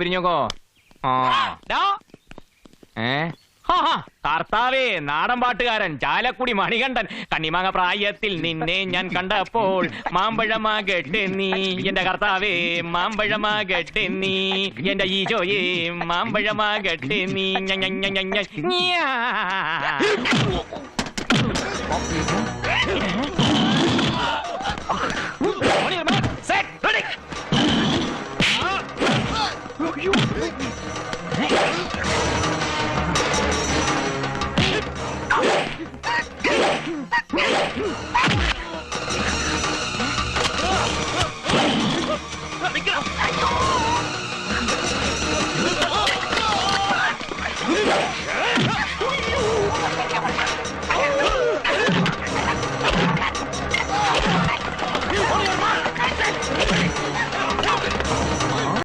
പിരിഞ്ഞോക്കോ. കർത്താവേ, നാടൻ പാട്ടുകാരൻ ചാലക്കുടി മണികണ്ഠൻ. കണ്ണിമാങ്ങ പ്രായത്തിൽ നിന്നെ ഞാൻ കണ്ടപ്പോൾ മാമ്പഴമാകട്ടെ നീ എന്റെ കർത്താവേ, മാമ്പഴമാകട്ടെ നീ എന്റെ ഈശോയേ, മാമ്പഴമാകട്ടെ നീ.